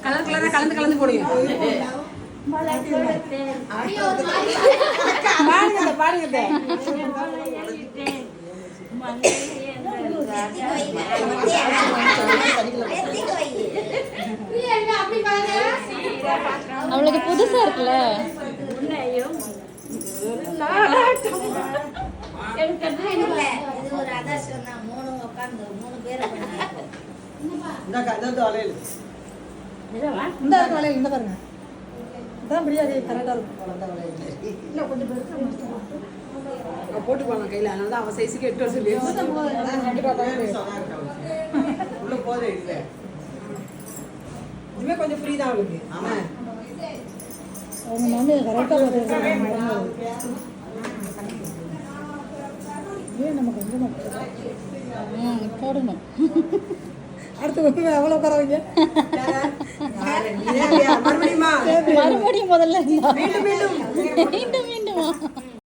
Colour கலரா கலந்து கலந்து போடுங்க. பாடுங்க. அவளுக்கு புதுசா இருக்குல்ல. இந்த பாருங்க இதான் பிரியாணி கரெக்டாக போட்டு போவாங்க கையில், அதனால தான் அவன் சைஸுக்கு 8 வருஷம் இதுவுமே கொஞ்சம் ஃப்ரீ தான் அவளுக்கு. அவங்க வந்து கரெக்டாக நம்ம கொஞ்சம் போடணும். அடுத்து எவ்வளோ உட்காரவங்க மறுபடியும் முதல்ல மீண்டும் மீண்டும்